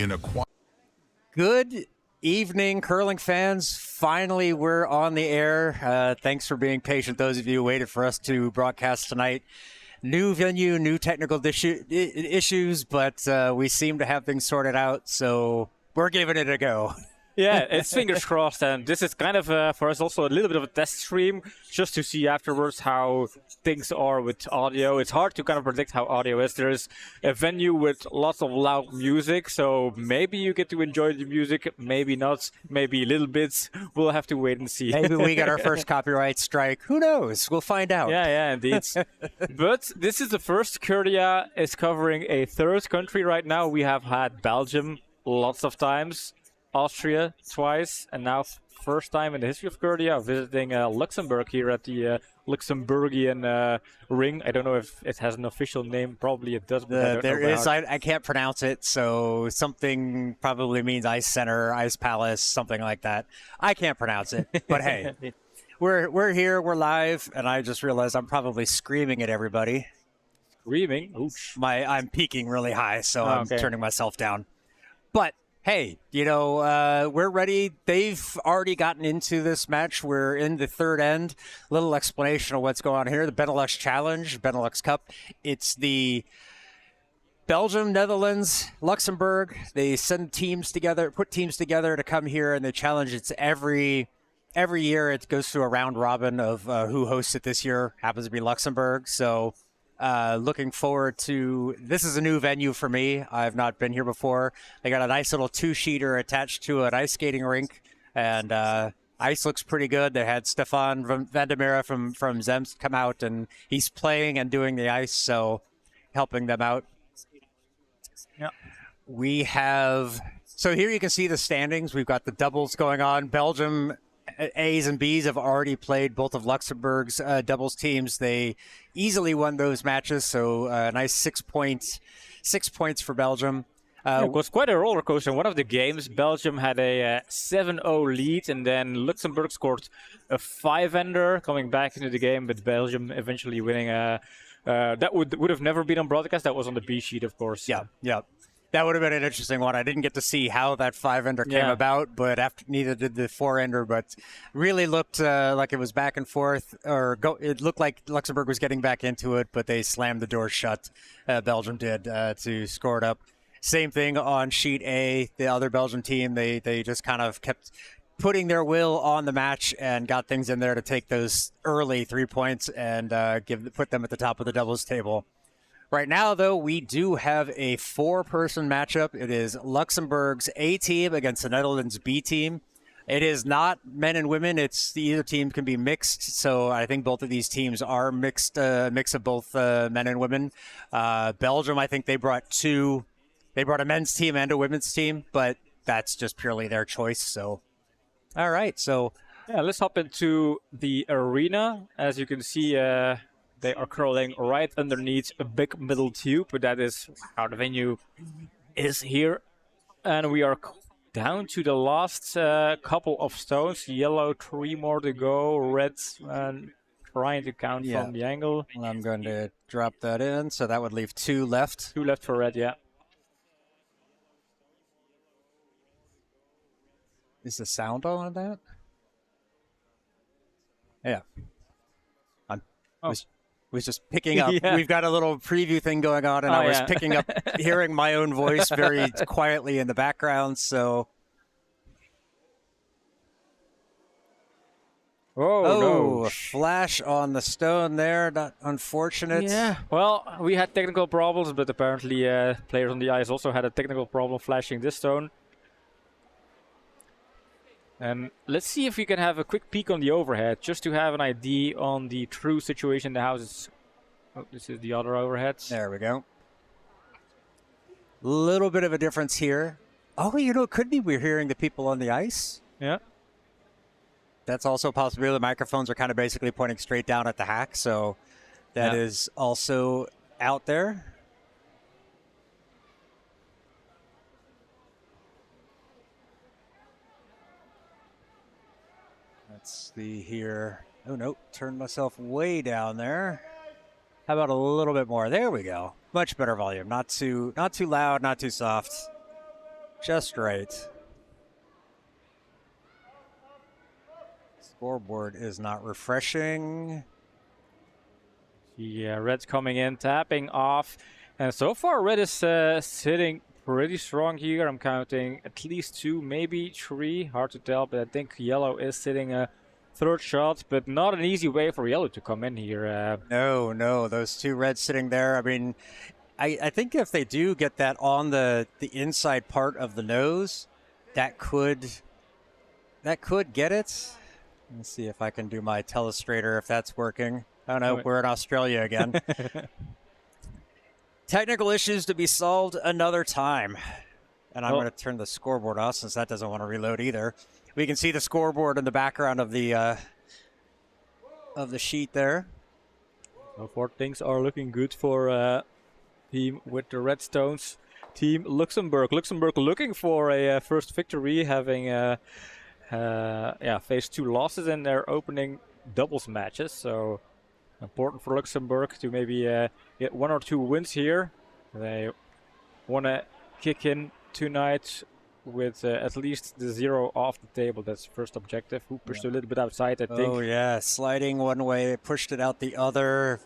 in a quiet. Good evening, curling fans. Finally, we're on the air. Thanks for being patient, those of you who waited for us to broadcast tonight. New venue, new technical issues, but we seem to have things sorted out, so we're giving it a go. Yeah, it's fingers crossed, and this is kind of for us also a little bit of a test stream, just to see afterwards how things are with audio. It's hard to kind of predict how audio is. There's a venue with lots of loud music, so maybe you get to enjoy the music, maybe not, maybe little bits. We'll have to wait and see. Maybe we get our first copyright strike. Who knows? We'll find out. Yeah, indeed. But this is the first. Kurdia is covering a third country right now. We have had Belgium lots of times, Austria twice, and now first time in the history of Kurdia visiting Luxembourg here at the Luxembourgian ring. I don't know if it has an official name. Probably it does. But there is. I can't pronounce it, so something probably means ice center, ice palace, something like that. I can't pronounce it, but hey, we're here, we're live, and I just realized I'm probably screaming at everybody. Screaming? Oof. I'm peaking really high, so I'm turning myself down. But hey, you know, we're ready. They've already gotten into this match. We're in the third end. Little explanation of what's going on here. The Benelux Challenge, Benelux Cup. It's the Belgium, Netherlands, Luxembourg. They send teams together, put teams together to come here, and they challenge. It's every year. It goes through a round robin of who hosts it this year. Happens to be Luxembourg. So looking forward to, this is a new venue for me. I've not been here before. They got a nice little two-sheeter attached to an ice skating rink, and ice looks pretty good. They had Stefan van der Merwe from Zemst come out, and he's playing and doing the ice, so helping them out. Yeah. We have, so here you can see the standings. We've got the doubles going on. Belgium A's and B's have already played both of Luxembourg's doubles teams. They easily won those matches, so a nice 6 points for Belgium. It was quite a roller coaster. In one of the games, Belgium had a 7-0 lead, and then Luxembourg scored a 5-ender coming back into the game, but Belgium eventually winning. That would have never been on broadcast. That was on the B sheet, of course. Yeah. That would have been an interesting one. I didn't get to see how that 5-ender came about, but neither did the 4-ender. But really looked like it was back and forth, it looked like Luxembourg was getting back into it, but they slammed the door shut. Belgium did to score it up. Same thing on sheet A. The other Belgian team, they just kind of kept putting their will on the match and got things in there to take those early 3 points and put them at the top of the doubles table. Right now, though, we do have a 4-person matchup. It is Luxembourg's A team against the Netherlands' B team. It is not men and women. Either team can be mixed. So I think both of these teams are mixed, mix of both men and women. Belgium, I think they brought a men's team and a women's team, but that's just purely their choice. So, all right. So, yeah, let's hop into the arena. As you can see, they are curling right underneath a big middle tube, but that is how the venue is here. And we are down to the last couple of stones. Yellow, 3 more to go. Red, trying to count from the angle. Well, I'm going to drop that in, so that would leave 2 left. 2 left for red, yeah. Is the sound on that? Yeah. Was just picking up. We've got a little preview thing going on, and I was picking up, hearing my own voice very quietly in the background. So, no, a flash on the stone there. Not unfortunate. Yeah. Well, we had technical problems, but apparently players on the ice also had a technical problem flashing this stone. And let's see if we can have a quick peek on the overhead, just to have an idea on the true situation in the houses. Oh, this is the other overhead. There we go. Little bit of a difference here. Oh, you know, it could be we're hearing the people on the ice. Yeah. That's also a possibility. The microphones are kind of basically pointing straight down at the hack, so that is also out there. Let's see here. Oh, no. Turned myself way down there. How about a little bit more? There we go. Much better volume. Not too loud, not too soft. Just right. Scoreboard is not refreshing. Yeah, red's coming in, tapping off. And so far, red is sitting pretty strong here. I'm counting at least 2, maybe 3. Hard to tell, but I think yellow is sitting a third shot, but not an easy way for yellow to come in here. No, those 2 reds sitting there. I mean, I think if they do get that on the inside part of the nose, that could get it. Let's see if I can do my telestrator if that's working. Oh no, we're in Australia again. Technical issues to be solved another time. And I'm going to turn the scoreboard off since that doesn't want to reload either. We can see the scoreboard in the background of the sheet there. So far, things are looking good for team with the Redstones. Team Luxembourg. Luxembourg looking for a first victory, having faced 2 losses in their opening doubles matches. So important for Luxembourg to maybe get 1 or 2 wins here. They want to kick in tonight with at least the 0 off the table. That's first objective. Who pushed a little bit outside, I think. Oh yeah, sliding one way, pushed it out the other.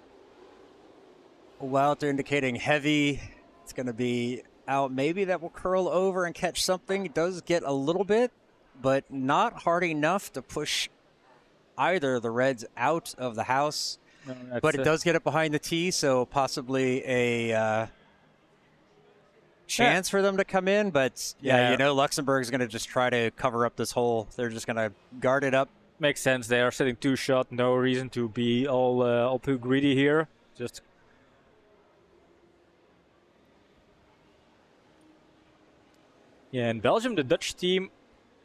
Wilder indicating heavy. It's going to be out. Maybe that will curl over and catch something. It does get a little bit, but not hard enough to push either of the reds out of the house. No, but it does get it behind the tee, so possibly a chance for them to come in. But yeah, you know, Luxembourg is going to just try to cover up this hole. They're just going to guard it up. Makes sense. They are sitting 2 shot. No reason to be all too greedy here. Just in Belgium, the Dutch team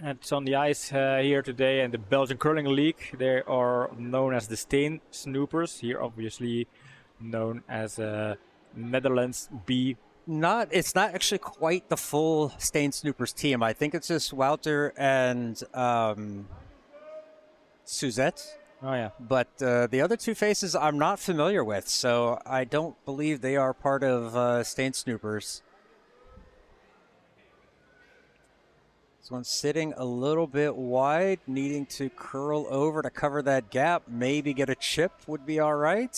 that's on the ice here today, and the Belgian Curling League, they are known as the Steen Snoopers. Here, obviously known as Netherlands B. It's not actually quite the full Steen Snoopers team. I think it's just Wouter and Suzette. Oh yeah. But the other 2 faces I'm not familiar with, so I don't believe they are part of Steen Snoopers. This one's sitting a little bit wide, needing to curl over to cover that gap. Maybe get a chip would be all right.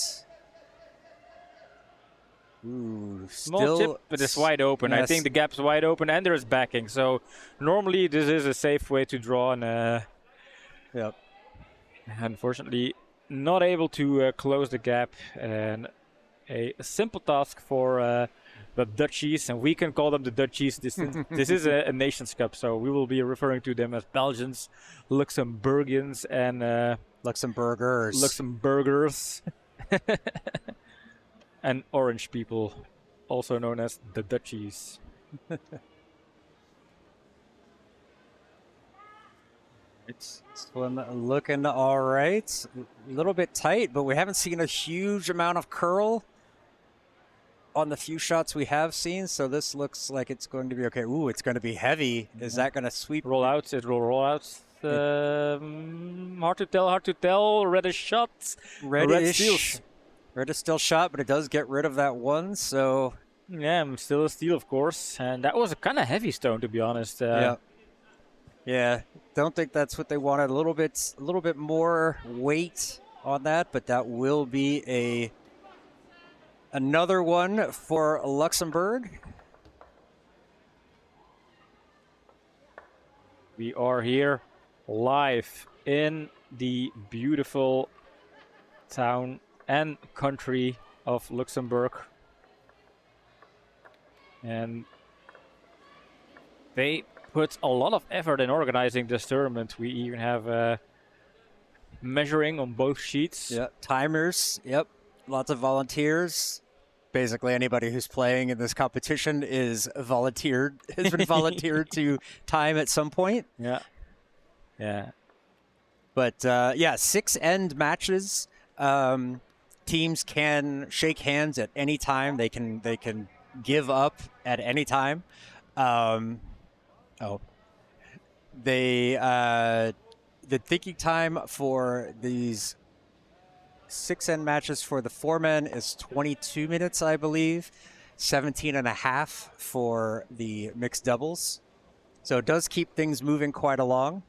Ooh, small chip, but it's wide open. Yes. I think the gap's wide open and there is backing. So normally this is a safe way to draw. And yep. Unfortunately, not able to close the gap. And a simple task for the Dutchies, and we can call them the Dutchies. This is a Nations Cup, so we will be referring to them as Belgians, Luxembourgians, and Luxemburgers. And orange people, also known as the Dutchies. It's one looking all right. A little bit tight, but we haven't seen a huge amount of curl on the few shots we have seen, so this looks like it's going to be okay. Ooh, it's going to be heavy. Is that going to sweep? Roll out. It will roll out. Hard to tell. Reddish shots. Red steals. Red is still shot, but it does get rid of that one, so... Yeah, still a steal, of course. And that was a kind of heavy stone, to be honest. Yeah, don't think that's what they wanted. A little bit more weight on that, but that will be another one for Luxembourg. We are here live in the beautiful town and country of Luxembourg. And they put a lot of effort in organizing this tournament. We even have measuring on both sheets. Yeah, timers. Yep, lots of volunteers. Basically, anybody who's playing in this competition has been volunteered to time at some point. Yeah. But 6 end matches. Teams can shake hands at any time. They can give up at any time. The thinking time for these 6 end matches for the 4 men is 22 minutes, I believe. 17 and a half for the mixed doubles. So it does keep things moving quite along.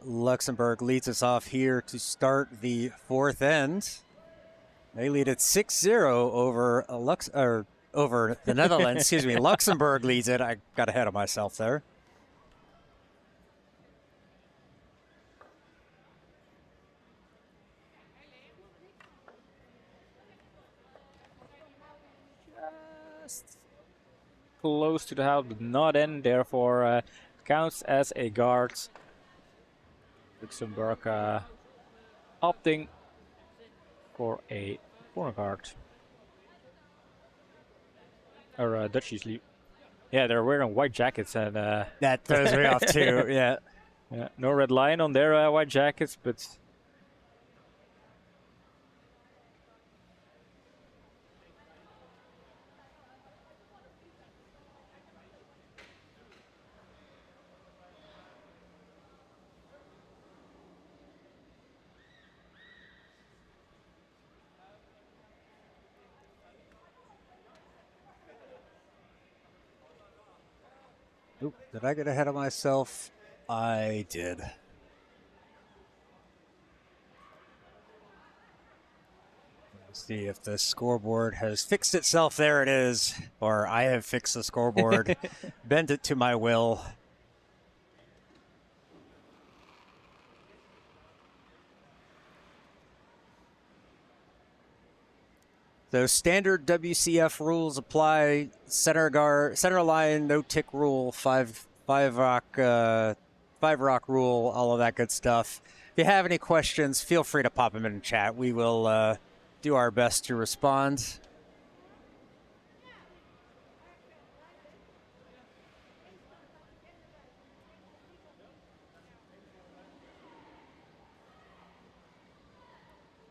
Luxembourg leads us off here to start the fourth end. They lead at 6-0 over over the Netherlands. Excuse me. Luxembourg leads it. I got ahead of myself there. Just close to the house, but not in. Therefore, counts as a guard. Luxembourg opting for a corner guard. Or Dutch usually. Yeah, they're wearing white jackets and that throws me off too. Yeah. Yeah, no red line on their white jackets, but Oop, did I get ahead of myself? I did. Let's see if the scoreboard has fixed itself. There it is. Or I have fixed the scoreboard. Bend it to my will. So standard WCF rules apply. Center line, no tick rule, five rock rule, all of that good stuff. If you have any questions, feel free to pop them in the chat. We will do our best to respond.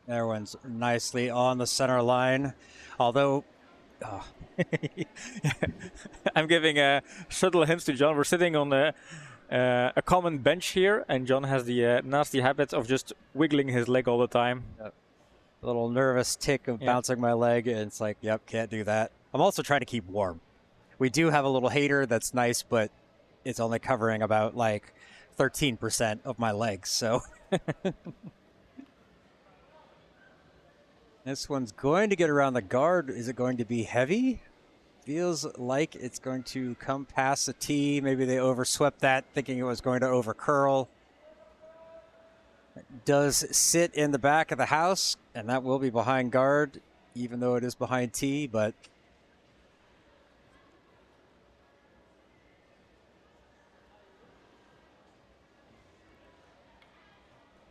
Everyone's nicely on the center line, although I'm giving subtle hints to John. We're sitting on a common bench here, and John has the nasty habit of just wiggling his leg all the time. A little nervous tick of bouncing my leg, and it's like, yep, can't do that. I'm also trying to keep warm. We do have a little hater that's nice, but it's only covering about like 13% of my legs, so... This one's going to get around the guard. Is it going to be heavy? Feels like it's going to come past the tee. Maybe they overswept that, thinking it was going to overcurl. It does sit in the back of the house, and that will be behind guard, even though it is behind tee, but...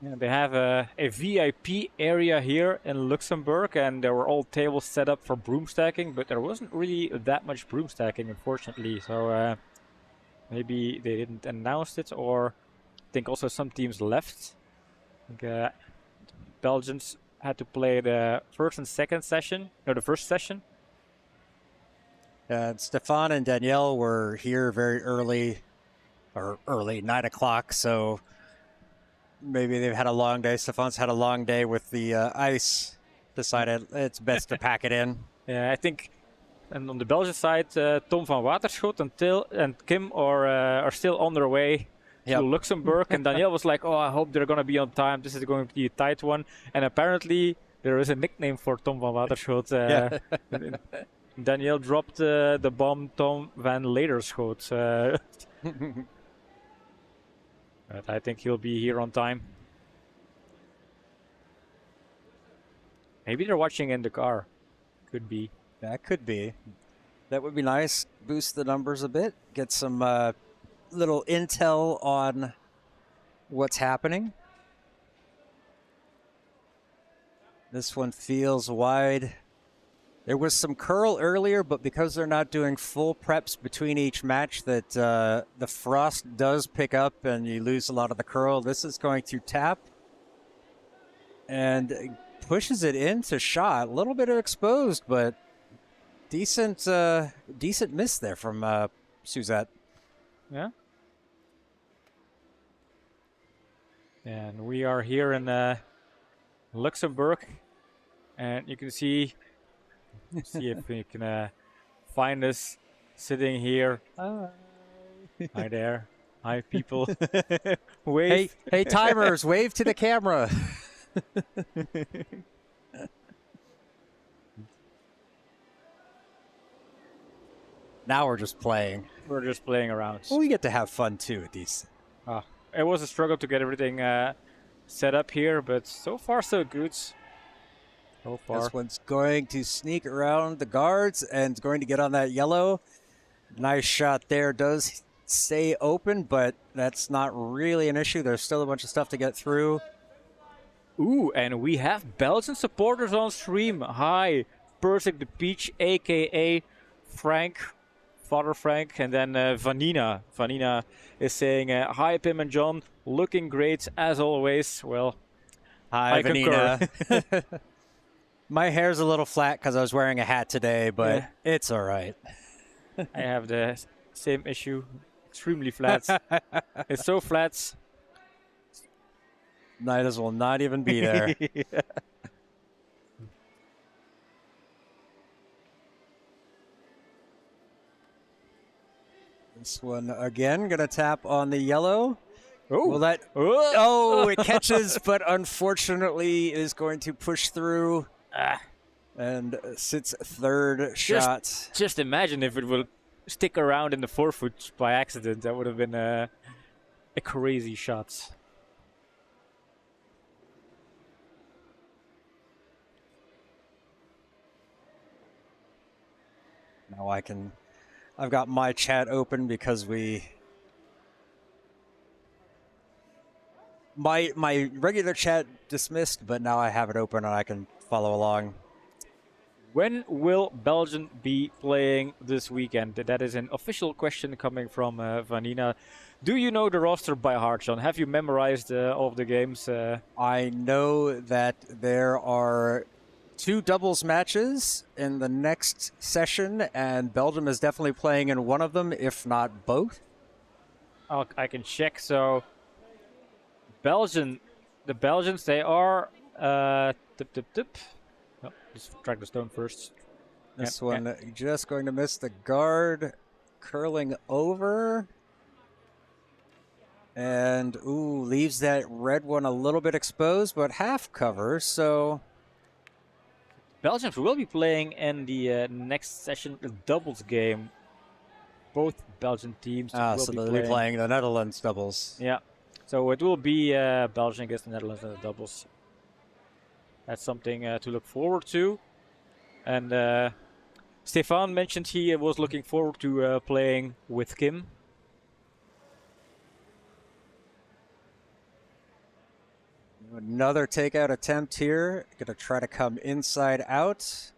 Yeah, they have a VIP area here in Luxembourg, and there were all tables set up for broom stacking, but there wasn't really that much broom stacking, unfortunately. So maybe they didn't announce it, or I think also some teams left. I think Belgians had to play the first and second session, no, the first session. Stefan and Danielle were here very early, 9 o'clock, so... Maybe they've had a long day. Stefan's had a long day with the ice. Decided it's best to pack it in. Yeah, I think. And on the Belgian side, Tom van Waterschot and Kim are still on their way to Luxembourg. And Danielle was like, "Oh, I hope they're gonna be on time. This is going to be a tight one." And apparently, there is a nickname for Tom van Waterschot. Danielle dropped the bomb Tom van Lederschot. But I think he'll be here on time. Maybe they're watching in the car. Could be. That could be. That would be nice. Boost the numbers a bit. Get some little intel on what's happening. This one feels wide. There was some curl earlier, but because they're not doing full preps between each match, that the frost does pick up and you lose a lot of the curl. This is going to tap and pushes it into shot. A little bit of exposed, but decent miss there from Suzette. Yeah. And we are here in Luxembourg, and you can see if we can find us sitting here. Hi there. Hi, people. Wave. Hey, timers, wave to the camera. Now we're just playing. We're just playing around. Well, we get to have fun too at these. It was a struggle to get everything set up here, but so far so good. So far. This one's going to sneak around the guards and going to get on that yellow. Nice shot there. Does stay open, but that's not really an issue. There's still a bunch of stuff to get through. Ooh, and we have Belgian supporters on stream. Hi, Persik the Peach, a.k.a. Frank, Father Frank, and then Vanina. Vanina is saying, hi, Pim and John. Looking great, as always. Well, hi, I Vanina. My hair's a little flat because I was wearing a hat today, but it's all right. I have the same issue. Extremely flat. It's so flat. Might as well not even be there. Yeah. This one again, gonna tap on the yellow. Oh, Will that? Oh, it catches, but unfortunately is going to push through and sits third shot. Just imagine if it would stick around in the forefoot by accident. That would have been a crazy shot. Now I've got my chat open because my regular chat dismissed, but now I have it open and I can follow along. When will Belgium be playing this weekend? That is an official question coming from Vanina. Do you know the roster by heart, John? Have you memorized all of the games? I know that there are 2 doubles matches in the next session, and Belgium is definitely playing in one of them, if not both. I can check. So, the Belgians, they are... Oh, just drag the stone first. This one just going to miss the guard, curling over. And, ooh, leaves that red one a little bit exposed, but half cover, so... Belgians will be playing in the next session, a doubles game. Both Belgian teams will so be they'll be playing the Netherlands doubles. Yeah, so it will be Belgium against the Netherlands in the doubles. That's something to look forward to. And Stefan mentioned he was looking forward to playing with Kim. Another takeout attempt here. Gonna try to come inside out.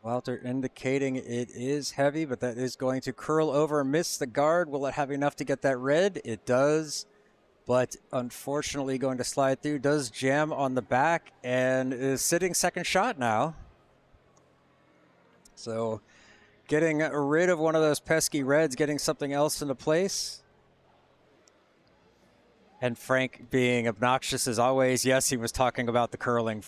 Walter indicating it is heavy, but that is going to curl over and miss the guard. Will it have enough to get that red? It does, but unfortunately going to slide through. Does jam on the back and is sitting second shot now. So getting rid of one of those pesky reds, getting something else into place. And Frank being obnoxious as always. Yes, he was talking about the curling.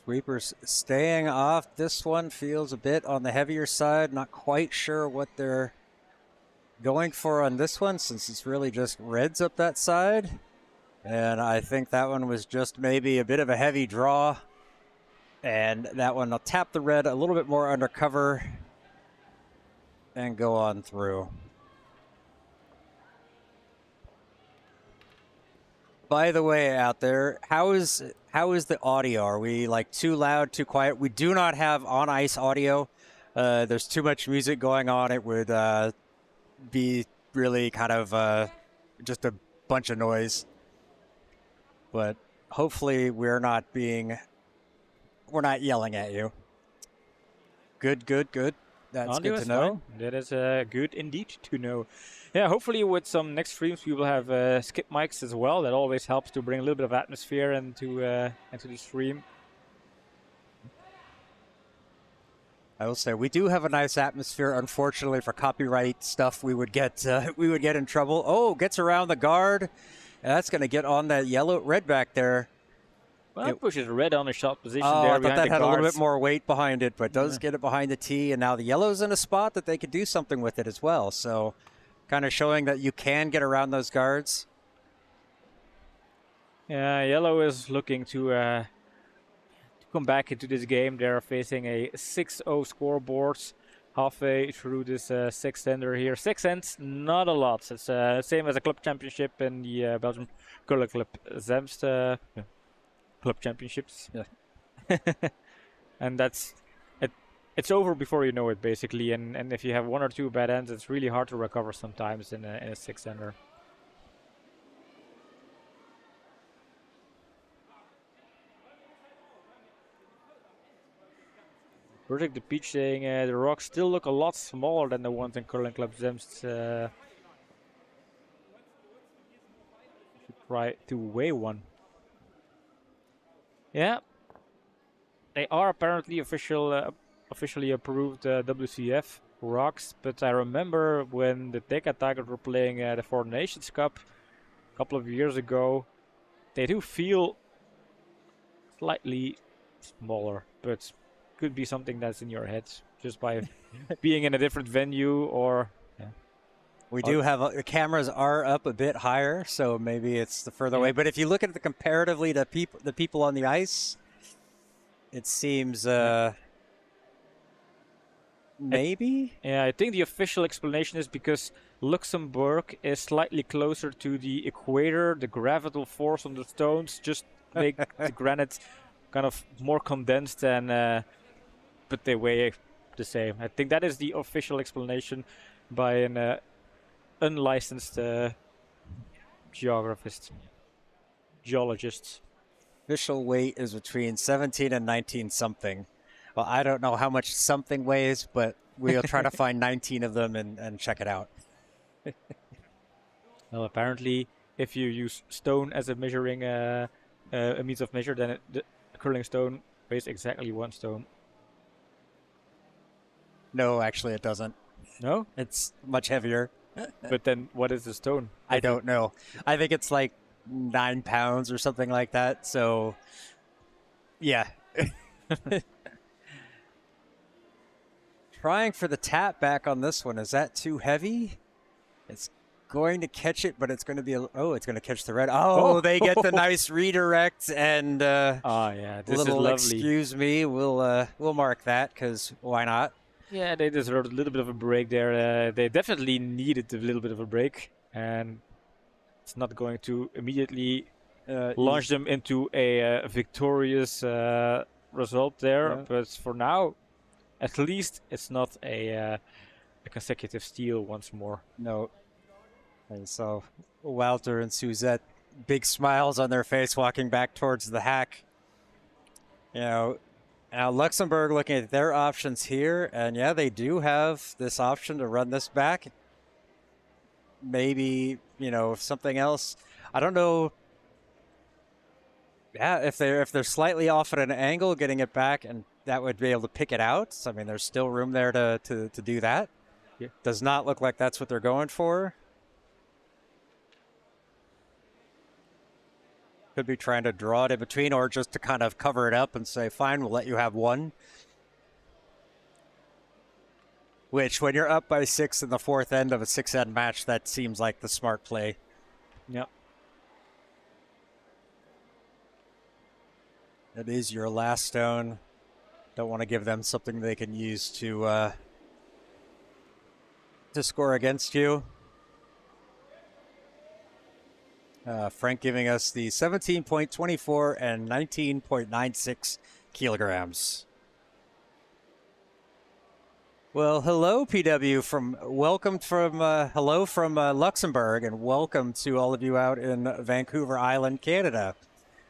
Sweepers staying off. This one feels a bit on the heavier side. Not quite sure what they're going for on this one, since it's really just reds up that side. And I think that one was just maybe a bit of a heavy draw. And that one will tap the red a little bit more undercover and go on through. By the way, out there, how is the audio? Are we like too loud, too quiet? We do not have on ice audio. There's too much music going on. It would be really kind of just a bunch of noise. But hopefully we're not yelling at you. Good. That's good to know. Fine. That is good indeed to know. Yeah, hopefully with some next streams we will have skip mics as well. That always helps to bring a little bit of atmosphere into the stream. I will say we do have a nice atmosphere. Unfortunately, for copyright stuff, we would get in trouble. Oh, gets around the guard, and that's going to get on that red back there. Well, it pushes red on a shot position there. there. I thought that had guards. a little bit more weight behind it, but does get it behind the tee, and now the yellow's in a spot that they could do something with it as well. So, kind of showing that you can get around those guards. Yeah, yellow is looking to come back into this game. They're facing a 6-0 scoreboard halfway through this sixth ender here. 6 ends, not a lot. It's same as a club championship in the Belgian Curling Club Zemst club championships. Yeah. And that's it. It's over before you know it, basically. And if you have 1 or 2 bad ends, it's really hard to recover sometimes in a 6 ender. Project the Peach saying the rocks still look a lot smaller than the ones in Curling Club Zemst. Should try to weigh one. Yeah, they are apparently officially approved WCF rocks, but I remember when the Deca Tigers were playing the Four Nations Cup a couple of years ago, they do feel slightly smaller, but could be something that's in your head just by being in a different venue or. Yeah. We do have the cameras are up a bit higher, so maybe it's the further away. But if you look at it comparatively to the people on the ice, it seems maybe. Yeah, I think the official explanation is because Luxembourg is slightly closer to the equator. The gravital force on the stones just make the granite kind of more condensed, and but they weigh the same. I think that is the official explanation by an unlicensed geologist. Official weight is between 17 and 19 something. Well, I don't know how much something weighs, but we'll try to find 19 of them and check it out. Well, apparently, if you use stone as a measuring a means of measure, then the curling stone weighs exactly 1 stone. No, actually, it doesn't. No? It's much heavier. But then what is the stone? I don't know. I think it's like 9 pounds or something like that. So, yeah. Trying for the tap back on this one. Is that too heavy? It's going to catch it, but it's going to be it's going to catch the red. Oh, they get the nice redirect and yeah, this little is lovely. Excuse me. We'll mark that because why not? Yeah, they deserved a little bit of a break there. They definitely needed a little bit of a break, and it's not going to immediately launch them into a victorious result there. Yeah. But for now, at least it's not a consecutive steal once more. No. And so Walter and Suzette, big smiles on their face, walking back towards the hack. You know. Now, Luxembourg looking at their options here, and yeah, they do have this option to run this back. Maybe, something else. I don't know. Yeah, if they're slightly off at an angle, getting it back, and that would be able to pick it out. So, I mean, there's still room there to do that. Yeah. Does not look like that's what they're going for. Could be trying to draw it in between or just to kind of cover it up and say, fine, we'll let you have 1. Which, when you're up by 6 in the 4th end of a 6-end match, that seems like the smart play. Yep. It is your last stone. Don't want to give them something they can use to score against you. Frank giving us the 17.24 and 19.96 kilograms. Well, hello, PW. Hello from Luxembourg, and welcome to all of you out in Vancouver Island, Canada.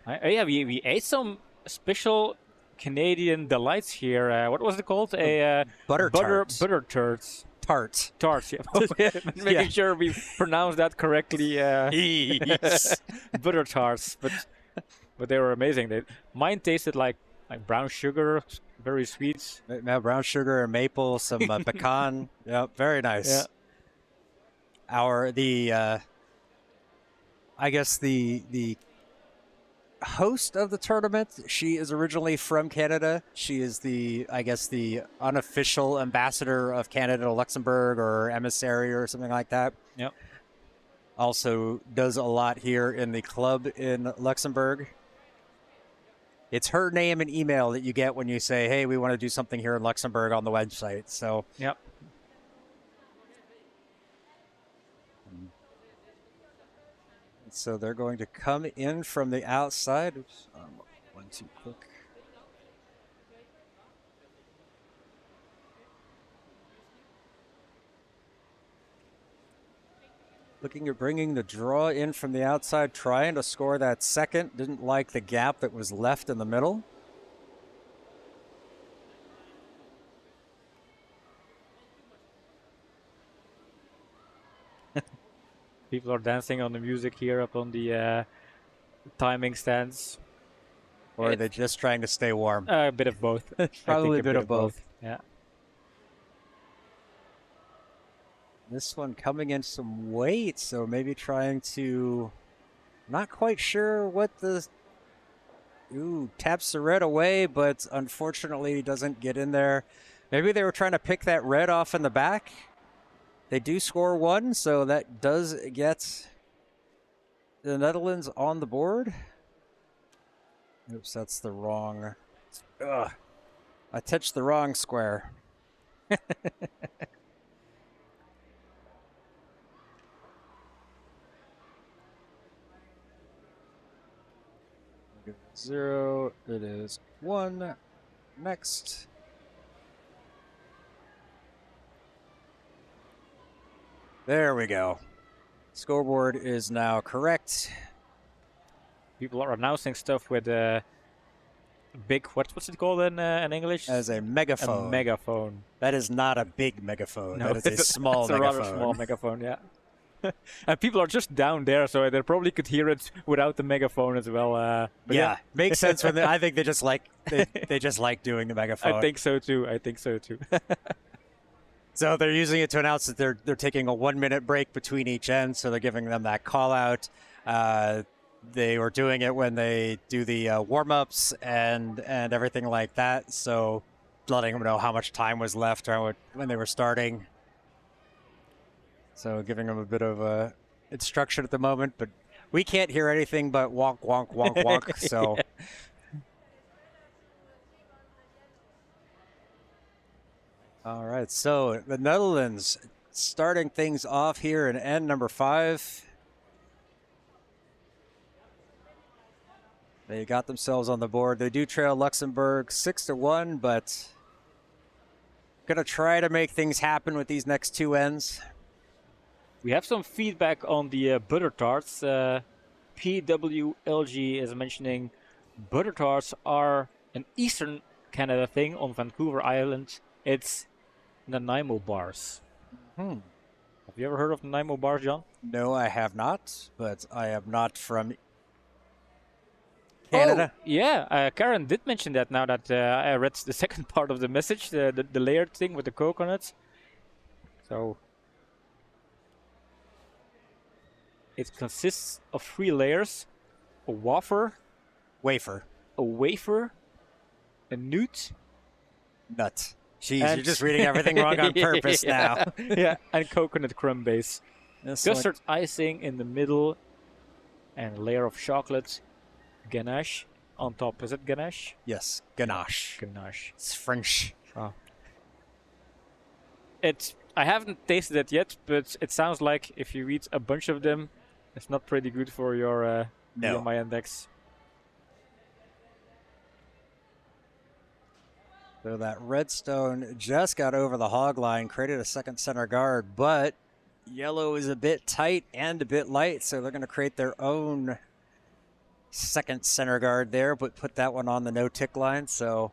Yeah, we ate some special Canadian delights here. What was it called? Butter tarts. Butter tarts. Tarts, yeah. Making sure we pronounce that correctly. Butter tarts, but they were amazing. Mine tasted like like brown sugar, very sweet. Brown sugar and maple, some pecan. Yep, very nice. Yeah. I guess the host of the tournament, she is originally from Canada. She is the unofficial ambassador of Canada to Luxembourg, or emissary or something like that. Yep. Also does a lot here in the club in Luxembourg. It's her name and email that you get when you say, hey, we want to do something here in Luxembourg on the website. So, yep. So they're going to come in from the outside. Oops. 1, 2, click. Looking at bringing the draw in from the outside, trying to score that second. Didn't like the gap that was left in the middle. People are dancing on the music here up on the timing stands. Or are they just trying to stay warm? A bit of both. Probably a bit of both. Yeah. This one coming in some weight, so maybe trying to... Not quite sure what the... Ooh, taps the red away, but unfortunately doesn't get in there. Maybe they were trying to pick that red off in the back. They do score one, so that does get the Netherlands on the board. Oops, that's the wrong... Ugh. I touched the wrong square. 0. It is 1. Next. There we go. Scoreboard is now correct. People are announcing stuff with a big, what's it called in English? As a megaphone. A megaphone. That is not a big megaphone. No, that is a small megaphone. It's a rather small megaphone, yeah. And people are just down there, so they probably could hear it without the megaphone as well. Yeah, makes sense. When I think they just like they just like doing the megaphone. I think so too. So they're using it to announce that they're taking a 1-minute break between each end. So they're giving them that call out. They were doing it when they do the warm-ups and everything like that. So letting them know how much time was left or when they were starting. So giving them a bit of instruction at the moment, but we can't hear anything but wonk, wonk, wonk, wonk. So, all right. So the Netherlands starting things off here in end number 5. They got themselves on the board. They do trail Luxembourg 6-1, but gonna try to make things happen with these next 2 ends. We have some feedback on the butter tarts. PWLG is mentioning butter tarts are an Eastern Canada thing on Vancouver Island. It's Nanaimo bars. Have you ever heard of Nanaimo bars, John? No, I have not, but I am not from Canada. Oh, yeah, Karen did mention that now that I read the second part of the message, the layered thing with the coconuts. So... It consists of 3 layers: a wafer, a nut. Jeez, you're just reading everything wrong on purpose now. Yeah, and coconut crumb base. Custard icing in the middle, and a layer of chocolate ganache on top. Is it ganache? Yes, ganache. Ganache. It's French. Oh. I haven't tasted it yet, but it sounds like if you eat a bunch of them, it's not pretty good for your BMI index. So that redstone just got over the hog line, created a second center guard, but yellow is a bit tight and a bit light, so they're going to create their own second center guard there, but put that one on the no-tick line. So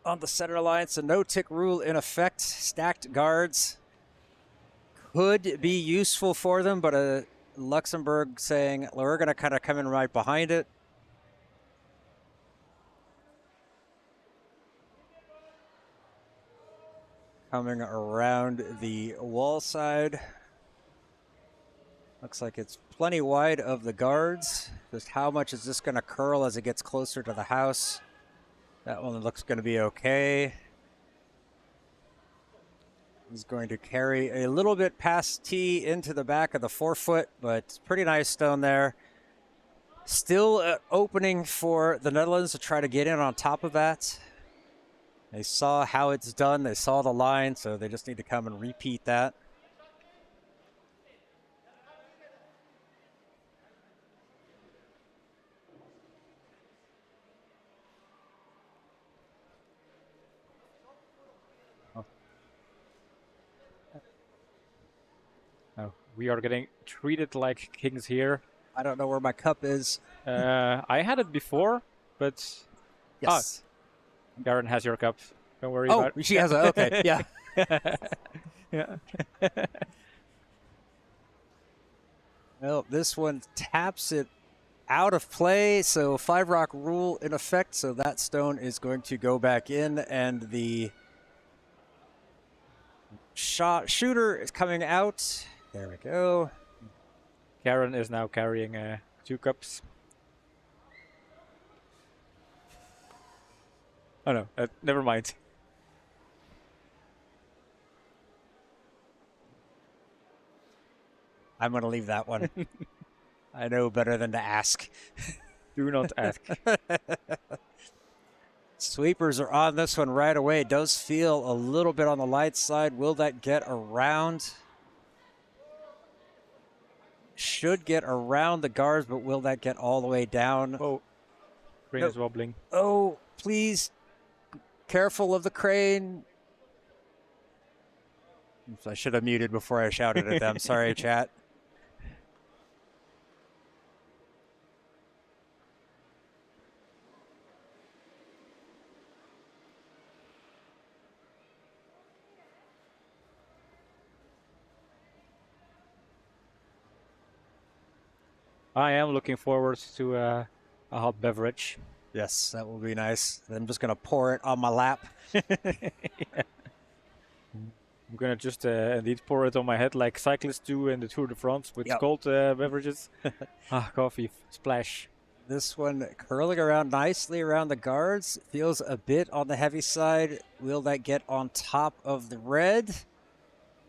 on the center line, so no-tick rule in effect. Stacked guards could be useful for them, but Luxembourg saying, well, we're going to kind of come in right behind it. Coming around the wall side. Looks like it's plenty wide of the guards. Just how much is this going to curl as it gets closer to the house? That one looks going to be okay. He's going to carry a little bit past tee into the back of the forefoot, but pretty nice stone there. Still an opening for the Netherlands to try to get in on top of that. They saw how it's done. They saw the line, so they just need to come and repeat that. Oh, we are getting treated like kings here. I don't know where my cup is. I had it before, but yes. Karen has your cup. Don't worry about it. Oh, she has it. Okay, yeah. Yeah. Well, this one taps it out of play, so 5-rock rule in effect, so that stone is going to go back in, and the shooter is coming out. There we go. Karen is now carrying 2 cups. Oh no, never mind. I'm going to leave that one. I know better than to ask. Do not ask. Sweepers are on this one right away. It does feel a little bit on the light side. Will that get around? Should get around the guards, but will that get all the way down? Oh, crane is wobbling. Oh, please. Careful of the crane. Oops, I should have muted before I shouted at them. Sorry, chat. I am looking forward to a hot beverage. Yes, that will be nice. I'm just going to pour it on my lap. Yeah. I'm going to just indeed pour it on my head like cyclists do in the Tour de France with cold beverages. Coffee, splash. This one curling around nicely around the guards. Feels a bit on the heavy side. Will that get on top of the red?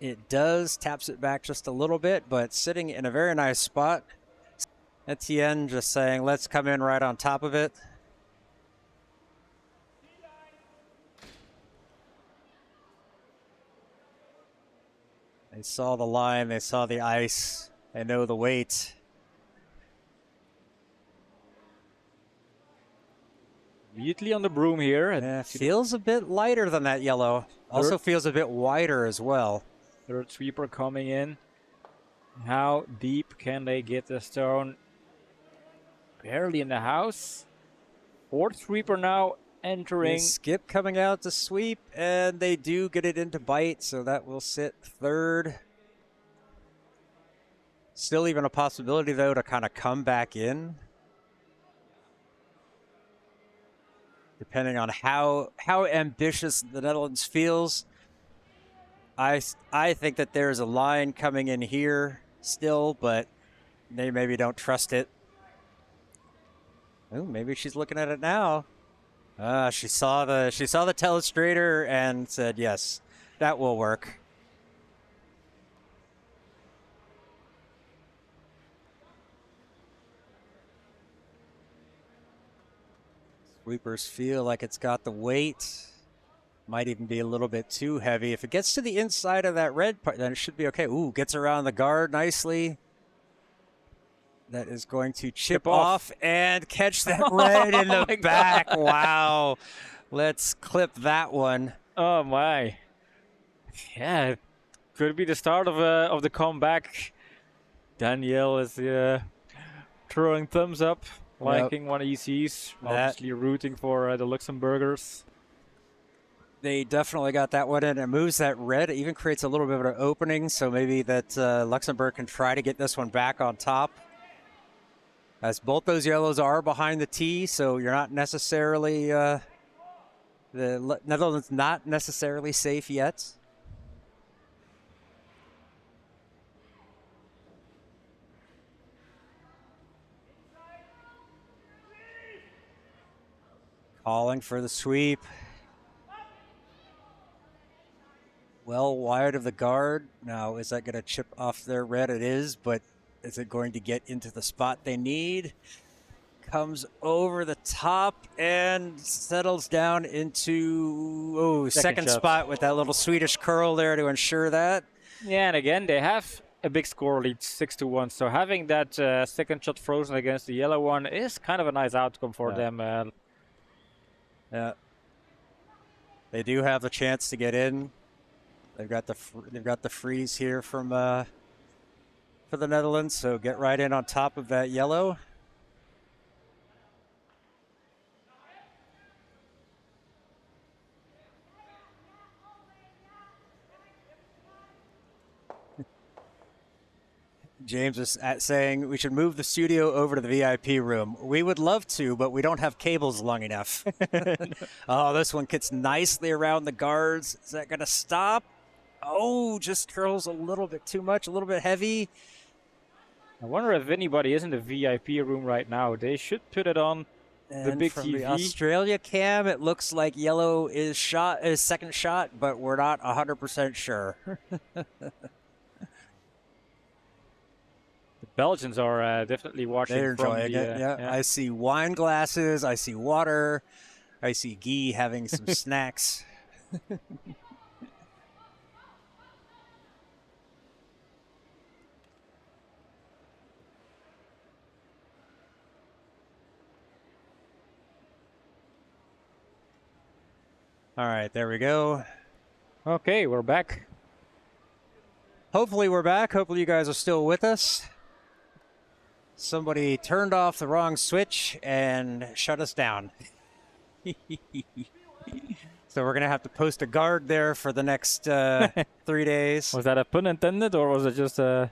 It does. Taps it back just a little bit, but sitting in a very nice spot. Etienne just saying, let's come in right on top of it. They saw the line, they saw the ice, they know the weight. Immediately on the broom here. Yeah, feels a bit lighter than that yellow. Also feels a bit wider as well. Third sweeper coming in. How deep can they get the stone? Barely in the house. Fourth sweeper now entering. They skip coming out to sweep, and they do get it into bite, so that will sit third. Still even a possibility, though, to kind of come back in. Depending on how ambitious the Netherlands feels. I think that there's a line coming in here still, but they maybe don't trust it. Oh, maybe she's looking at it now. She saw the telestrator and said, yes, that will work. Sweepers feel like it's got the weight. Might even be a little bit too heavy. If it gets to the inside of that red part, then it should be okay. Ooh, gets around the guard nicely. That is going to chip off and catch that red in the back. God. Wow. Let's clip that one. Oh, my. Yeah, could be the start of the comeback. Danielle is throwing thumbs up, liking one of ECs. Obviously rooting for the Luxembourgers. They definitely got that one in. It moves that red. It even creates a little bit of an opening, so maybe that Luxembourg can try to get this one back on top. As both those yellows are behind the tee, so you're not necessarily, the Netherlands not necessarily safe yet. Calling for the sweep. Well wide of the guard. Now, is that going to chip off their red? It is, but is it going to get into the spot they need? Comes over the top and settles down into second spot with that little Swedish curl there to ensure that. Yeah, and again, they have a big score lead, 6-1. So having that second shot frozen against the yellow one is kind of a nice outcome for them. Yeah, they do have a chance to get in. They've got the freeze here from for the Netherlands. So get right in on top of that yellow. James is saying we should move the studio over to the VIP room. We would love to, but we don't have cables long enough. Oh, this one gets nicely around the guards. Is that going to stop? Oh, just curls a little bit too much, a little bit heavy. I wonder if anybody is in the VIP room right now. They should put it on the big from TV. The Australia cam, it looks like yellow is second shot, but we're not 100% sure. Belgians are definitely watching. They're enjoying it. Yeah. I see wine glasses. I see water. I see Guy having some snacks. All right, there we go. Okay, we're back. Hopefully we're back. Hopefully you guys are still with us. Somebody turned off the wrong switch and shut us down. So we're going to have to post a guard there for the next 3 days. Was that a pun intended, or was it just a...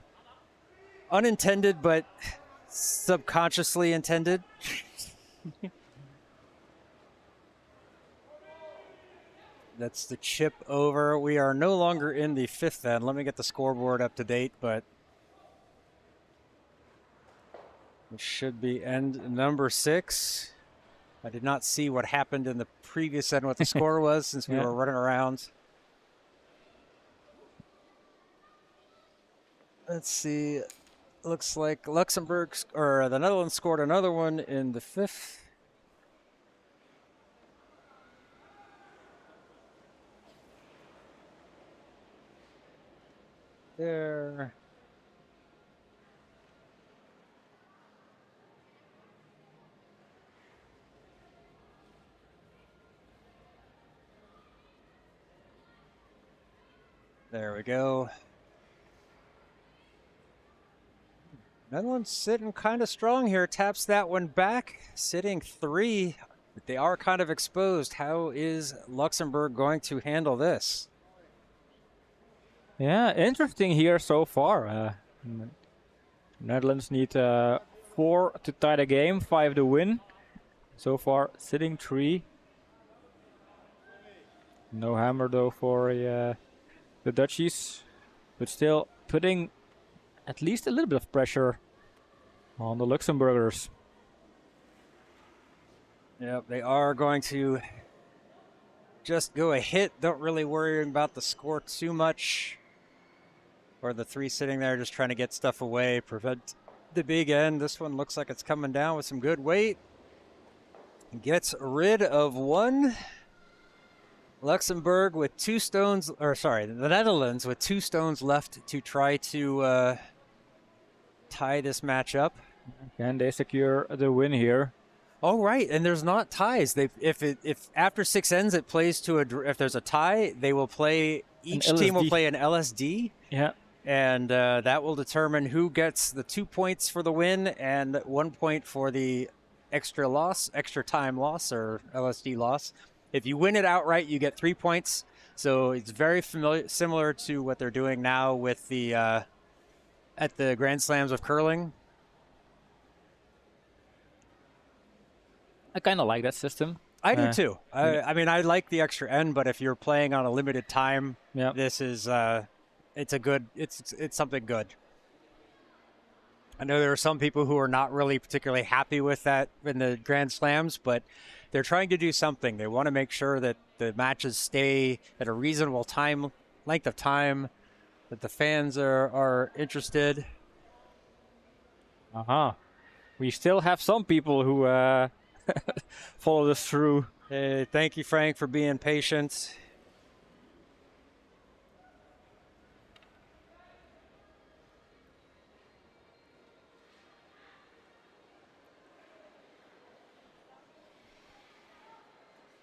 Unintended, but subconsciously intended. That's the chip over. We are no longer in the fifth end. Let me get the scoreboard up to date, but it should be end number 6. I did not see what happened in the previous end, what the score was, since we were running around. Let's see. Looks like Luxembourg, or the Netherlands scored another one in the 5th. There. There we go. Netherlands sitting kind of strong here. Taps that one back, sitting 3. But they are kind of exposed. How is Luxembourg going to handle this? Yeah, interesting here so far. Netherlands need 4 to tie the game, 5 to win. So far, sitting 3. No hammer though for the Dutchies, but still putting at least a little bit of pressure on the Luxembourgers. Yep, they are going to just go a hit. Don't really worry about the score too much. Or the 3 sitting there just trying to get stuff away, prevent the big end. This one looks like it's coming down with some good weight. Gets rid of 1. Luxembourg with 2 stones, or sorry, the Netherlands with 2 stones left to try to tie this match up. Can they secure the win here? Oh, right, and there's not ties. If after 6 ends it plays to if there's a tie, they will play. Each team will play an LSD. Yeah. And that will determine who gets the 2 points for the win and 1 point for the extra time loss, or LSD loss. If you win it outright, you get 3 points. So it's very similar to what they're doing now with the at the Grand Slams of curling. I kind of like that system. I do too. I mean, I like the extra end, but if you're playing on a limited time, this is it's something good. I know there are some people who are not really particularly happy with that in the Grand Slams, but they're trying to do something. They want to make sure that the matches stay at a reasonable length of time, that the fans are interested. We still have some people who follow this through. Hey, thank you, Frank, for being patient.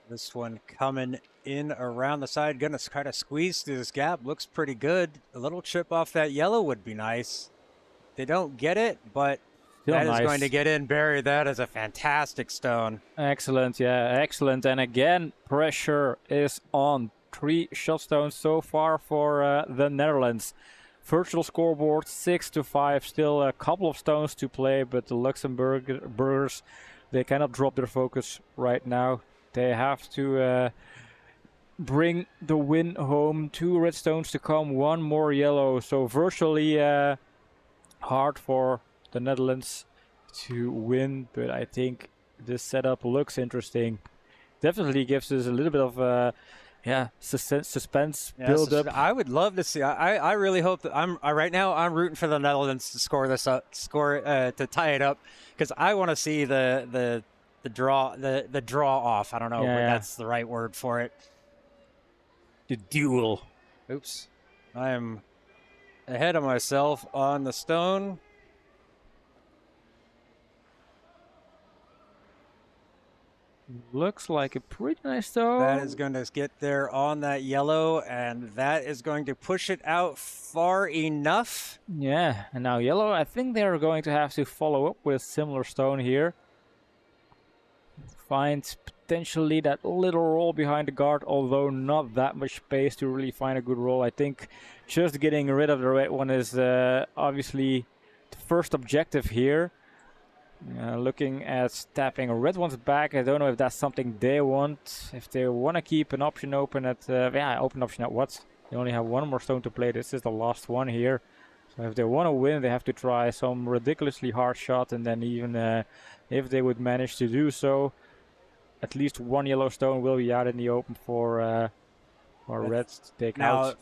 This one coming in around the side. Gonna try to squeeze through this gap. Looks pretty good. A little chip off that yellow would be nice. They don't get it, but Still that nice. is going to get in. Bury that as a fantastic stone. Excellent, yeah, excellent. And again, pressure is on. 3 shot stones so far for the Netherlands. Virtual scoreboard 6-5. Still a couple of stones to play, but the Luxembourgers, they cannot drop their focus right now. They have to bring the win home. 2 red stones to come, 1 more yellow. So virtually hard for the Netherlands to win, but I think this setup looks interesting. Definitely gives us a little bit of suspense build up. I would love to see. I really hope that right now I'm rooting for the Netherlands to score this up, to tie it up, because I want to see the draw off. I don't know if that's the right word for it. The duel. Oops, I am ahead of myself on the stone. Looks like a pretty nice stone. That is going to get there on that yellow, and that is going to push it out far enough. Yeah, and now yellow, I think they're going to have to follow up with similar stone here. Find potentially that little roll behind the guard, although not that much space to really find a good roll. I think just getting rid of the red one is obviously the first objective here. Looking at tapping red ones back, I don't know if that's something they want. If they want to keep an option open at, open option at what? They only have 1 more stone to play. This is the last one here. So if they want to win, they have to try some ridiculously hard shot, and then even if they would manage to do so, at least 1 yellow stone will be out in the open for reds to take out.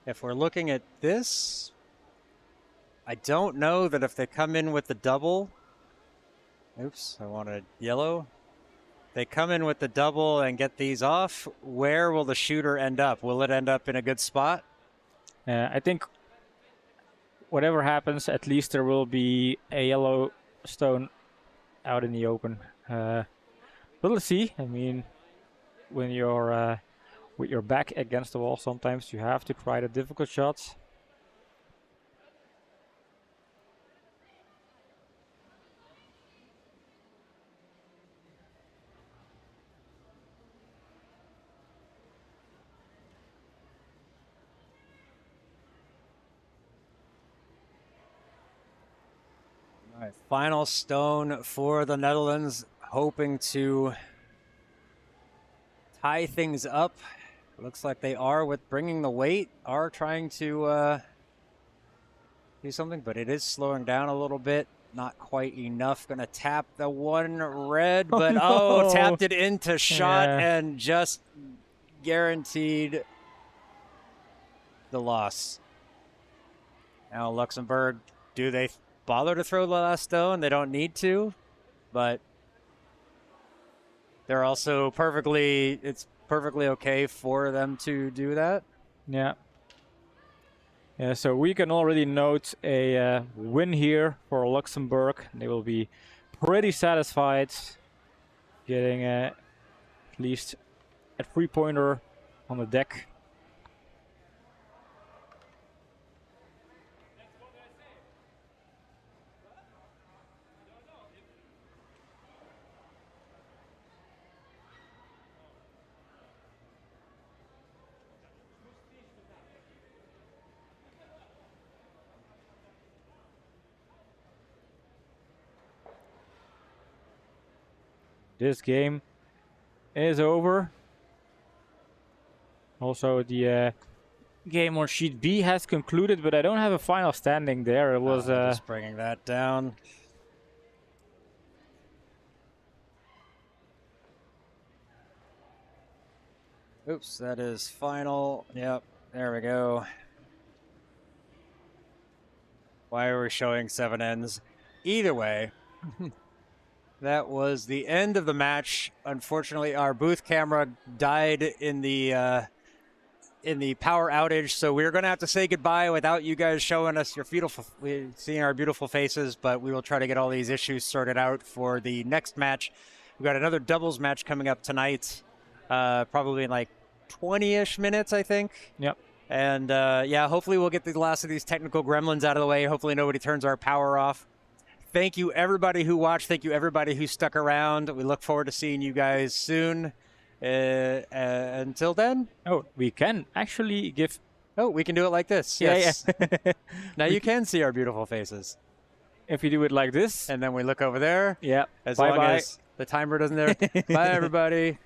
If we're looking at this, I don't know that if they come in with the double. Oops, I wanted yellow. They come in with the double and get these off. Where will the shooter end up? Will it end up in a good spot? I think whatever happens, at least there will be a yellow stone out in the open. We'll see. I mean, when you're with your back against the wall, sometimes you have to try the difficult shots. All right, final stone for the Netherlands, hoping to tie things up. Looks like they are with bringing the weight, are trying to do something, but it is slowing down a little bit. Not quite enough. Gonna tap the 1 red, but no. Tapped it into shot and just guaranteed the loss. Now Luxembourg, do they bother to throw the last stone? They don't need to, but they're also it's perfectly okay for them to do that. Yeah, so we can already note a win here for Luxembourg. They will be pretty satisfied getting at least a 3-pointer on the deck. This game is over. Also, the game on sheet B has concluded, but I don't have a final standing there. It was just bringing that down. Oops, that is final. Yep, there we go. Why are we showing 7 ends? Either way, that was the end of the match. Unfortunately, our booth camera died in the power outage, so we're going to have to say goodbye without you guys showing us your beautiful, seeing our beautiful faces. But we will try to get all these issues sorted out for the next match. We've got another doubles match coming up tonight, probably in like 20-ish minutes, I think. Yep. And yeah, hopefully we'll get the last of these technical gremlins out of the way. Hopefully nobody turns our power off. Thank you, everybody who watched. Thank you, everybody who stuck around. We look forward to seeing you guys soon. Until then. Oh, we can actually give... Oh, we can do it like this. Yes. Yeah. Now you can see our beautiful faces. If we do it like this. And then we look over there. Yeah. As long as the timer doesn't there. Bye, everybody.